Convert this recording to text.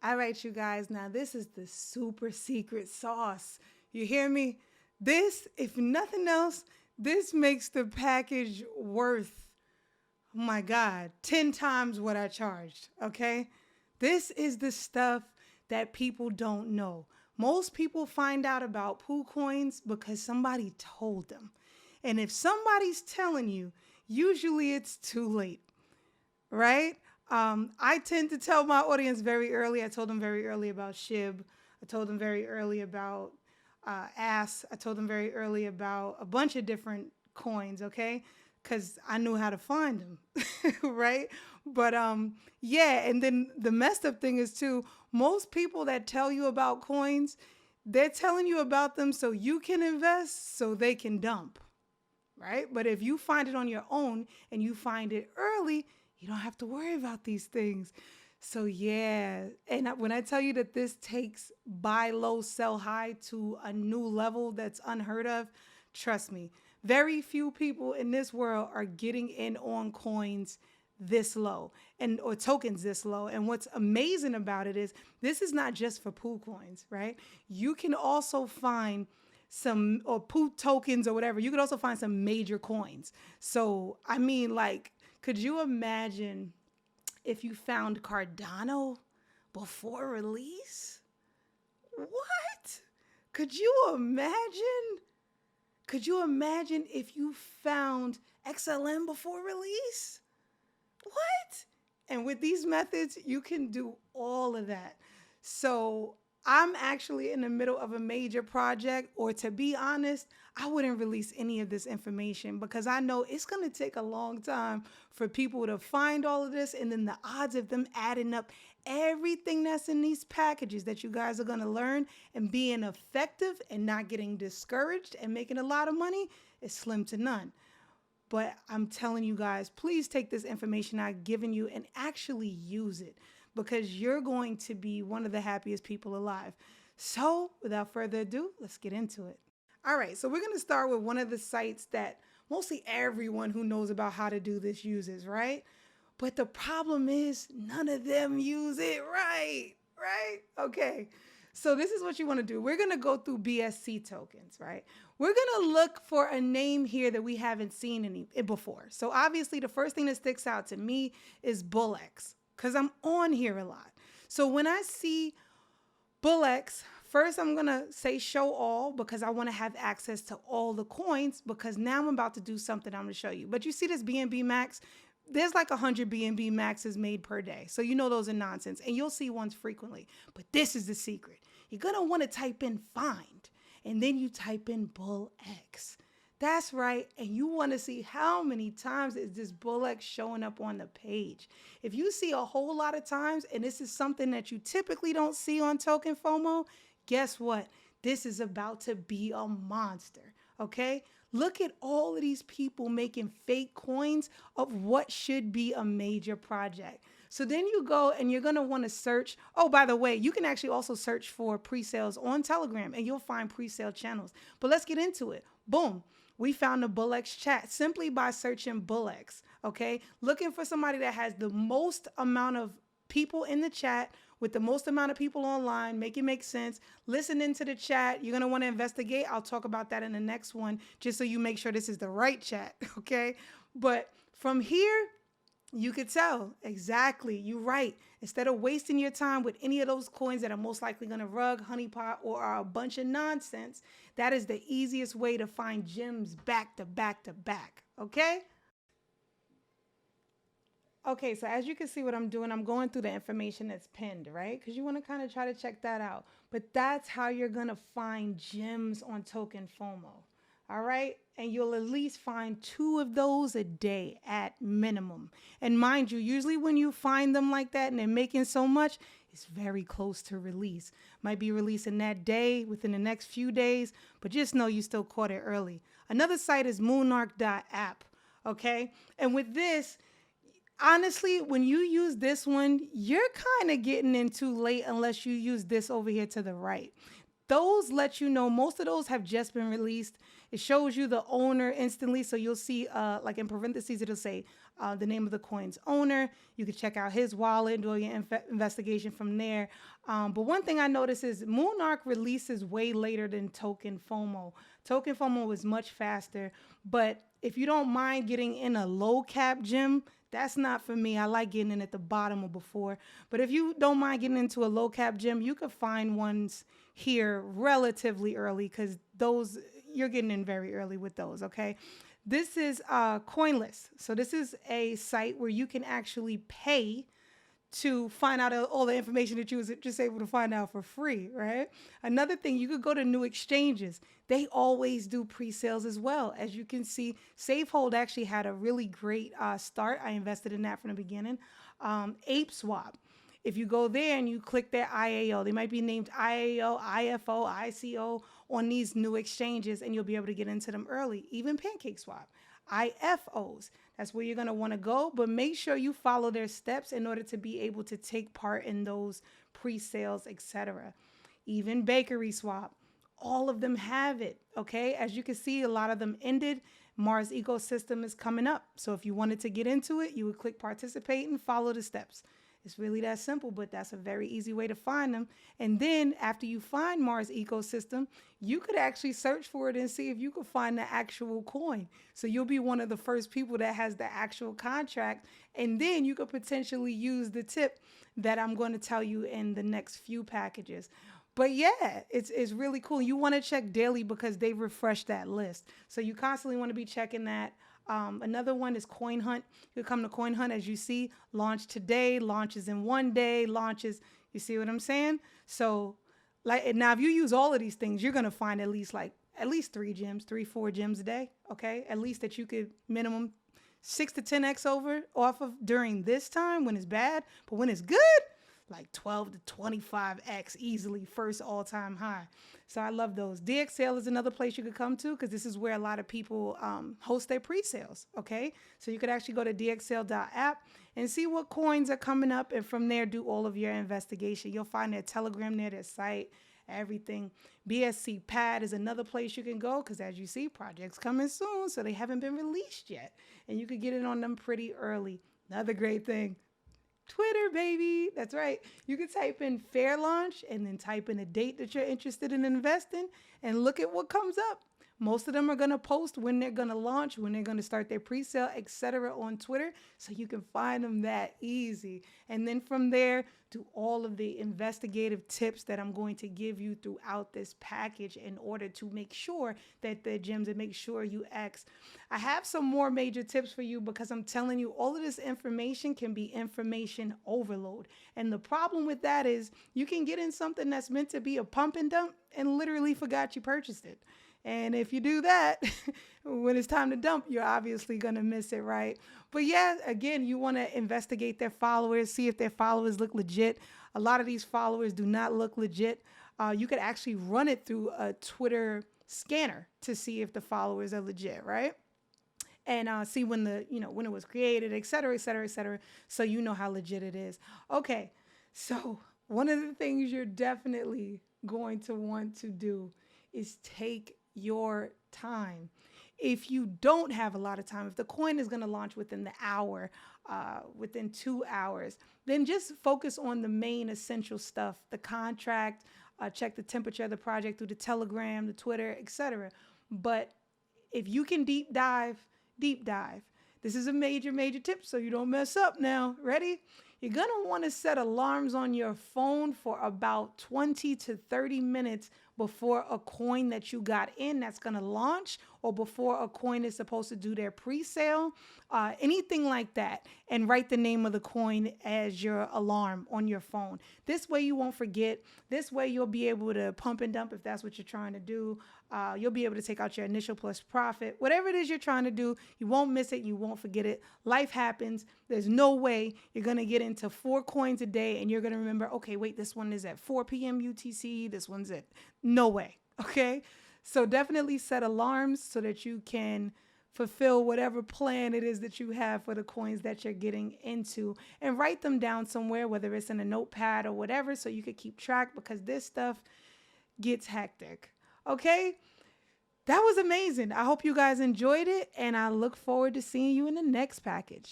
All right, you guys. Now, this is the super secret sauce. You hear me? This, if nothing else, this makes the package worth, oh my God, 10 times what I charged. Okay? This is the stuff that people don't know. Most people find out about Pooh coins because somebody told them. And if somebody's telling you, usually it's too late, right? I tend to tell my audience very early. I told them very early about SHIB. I told them very early about ASS. I told them very early about a bunch of different coins, okay? Because I knew how to find them, right? But yeah, and then the messed up thing is too, most people that tell you about coins, they're telling you about them so you can invest, so they can dump, right? But if you find it on your own and you find it early, you don't have to worry about these things. So yeah, and when I tell you that this takes buy low, sell high to a new level that's unheard of, trust me. Very few people in this world are getting in on coins this low and or tokens this low. And what's amazing about it is this is not just for pool coins, right? You can also find some or poop tokens or whatever. You could also find some major coins. So, I mean, like, could you imagine if you found Cardano before release? What? Could you imagine? Could you imagine if you found XLM before release? What? And with these methods, you can do all of that. So I'm actually in the middle of a major project, or to be honest, I wouldn't release any of this information because I know it's going to take a long time for people to find all of this. And then the odds of them adding up everything that's in these packages that you guys are going to learn and being effective and not getting discouraged and making a lot of money is slim to none. But I'm telling you guys, please take this information I've given you and actually use it because you're going to be one of the happiest people alive. So without further ado, let's get into it. All right, so we're going to start with one of the sites that mostly everyone who knows about how to do this uses, right? But the problem is none of them use it right? Okay. So this is what you want to do. We're going to go through BSC tokens, right? We're going to look for a name here that we haven't seen any before. So obviously the first thing that sticks out to me is BullX because I'm on here a lot. So when I see BullX, first I'm going to say show all because I want to have access to all the coins because now I'm about to do something I'm going to show you. But you see this BNB Max? There's like 100 BNB Maxes made per day. So you know those are nonsense and you'll see ones frequently. But this is the secret. You're going to want to type in find and then you type in BullX. That's right. And you want to see how many times is this BullX showing up on the page. If you see a whole lot of times, and this is something that you typically don't see on Token FOMO, guess what? This is about to be a monster. Okay? Look at all of these people making fake coins of what should be a major project. So then you go and you're going to want to search. Oh, by the way, you can actually also search for pre-sales on Telegram and you'll find pre-sale channels. But let's get into it. Boom. We found the BullX chat simply by searching BullX. Okay. Looking for somebody that has the most amount of people in the chat with the most amount of people online, make it make sense. Listen into the chat. You're going to want to investigate. I'll talk about that in the next one, just so you make sure this is the right chat, okay? But from here, you could tell exactly. You're right. Instead of wasting your time with any of those coins that are most likely going to rug, honeypot, or are a bunch of nonsense, that is the easiest way to find gems back to back to back, okay? Okay, so as you can see what I'm doing, I'm going through the information that's pinned, right? Because you want to kind of try to check that out. But that's how you're going to find gems on Token FOMO, all right? And you'll at least find 2 of those a day at minimum. And mind you, usually when you find them like that and they're making so much, it's very close to release. Might be releasing that day, within the next few days, but just know you still caught it early. Another site is moonarch.app, okay? And with this, honestly, when you use this one, you're kind of getting in too late unless you use this over here to the right. Those let you know, most of those have just been released. It shows you the owner instantly. So you'll see, like in parentheses, it'll say the name of the coin's owner. You can check out his wallet and do your investigation from there. But one thing I noticed is Moonarch releases way later than Token FOMO. Token FOMO is much faster, but if you don't mind getting in a low cap gem, that's not for me. I like getting in at the bottom or before. But if you don't mind getting into a low cap gem, you could find ones here relatively early because those you're getting in very early with those, okay? This is Coinlist. So this is a site where you can actually pay to find out all the information that you was just able to find out for free, right? Another thing, you could go to new exchanges. They always do pre-sales as well. As you can see, Safehold actually had a really great start. I invested in that from the beginning. ApeSwap. If you go there and you click their IAO, they might be named IAO, IFO, ICO on these new exchanges, and you'll be able to get into them early. Even PancakeSwap, IFOs. That's where you're going to want to go, but make sure you follow their steps in order to be able to take part in those pre-sales, etc. Even Bakery Swap, all of them have it, okay? As you can see, a lot of them ended. Mars ecosystem is coming up. So if you wanted to get into it, you would click participate and follow the steps. It's really that simple, but that's a very easy way to find them. And then after you find Mars ecosystem, you could actually search for it and see if you could find the actual coin. So you'll be one of the first people that has the actual contract. And then you could potentially use the tip that I'm going to tell you in the next few packages. But yeah, it's really cool. You want to check daily because they refresh that list. So you constantly want to be checking that. Another one is Coin Hunt. You come to Coin Hunt, as you see, launch today, launches in 1 day, launches. You see what I'm saying? So like now, if you use all of these things, you're going to find at least 3-4 gems a day. Okay. At least that you could minimum 6 to 10x over off of during this time when it's bad. But when it's good, like 12 to 25x easily, first all-time high. So I love those. DXL is another place you could come to because this is where a lot of people host their pre-sales, okay? So you could actually go to dxl.app and see what coins are coming up, and from there do all of your investigation. You'll find their Telegram there, their site, everything. BSC Pad is another place you can go because, as you see, projects coming soon, so they haven't been released yet, and you could get in on them pretty early. Another great thing. Twitter, baby. That's right. You can type in fair launch and then type in a date that you're interested in investing and look at what comes up. Most of them are going to post when they're going to launch, when they're going to start their pre-sale, etc. on Twitter. So you can find them that easy. And then from there, do all of the investigative tips that I'm going to give you throughout this package in order to make sure that the gems and make sure you X. I have some more major tips for you because I'm telling you all of this information can be information overload. And the problem with that is you can get in something that's meant to be a pump and dump and literally forgot you purchased it. And if you do that, when it's time to dump, you're obviously going to miss it, right? But yeah, again, you want to investigate their followers, see if their followers look legit. A lot of these followers do not look legit. You could actually run it through a Twitter scanner to see if the followers are legit, right? And see when when it was created, et cetera, et cetera, et cetera. So you know how legit it is. Okay, so one of the things you're definitely going to want to do is take your time. If you don't have a lot of time, if the coin is going to launch within the hour, within 2 hours, then just focus on the main essential stuff, the contract, check the temperature of the project through the Telegram, the Twitter, etc. But if you can deep dive. This is a major, major tip so you don't mess up now. Ready? You're going to want to set alarms on your phone for about 20 to 30 minutes before a coin that you got in that's going to launch, or before a coin is supposed to do their pre-sale, anything like that, and write the name of the coin as your alarm on your phone. This way you won't forget. This way you'll be able to pump and dump if that's what you're trying to do. You'll be able to take out your initial plus profit. Whatever it is you're trying to do, you won't miss it. You won't forget it. Life happens. There's no way you're going to get into 4 coins a day and you're going to remember, okay, wait, this one is at 4 p.m. UTC. This one's at no way. Okay. So definitely set alarms so that you can fulfill whatever plan it is that you have for the coins that you're getting into, and write them down somewhere, whether it's in a notepad or whatever, so you could keep track, because this stuff gets hectic. Okay. That was amazing. I hope you guys enjoyed it, and I look forward to seeing you in the next package.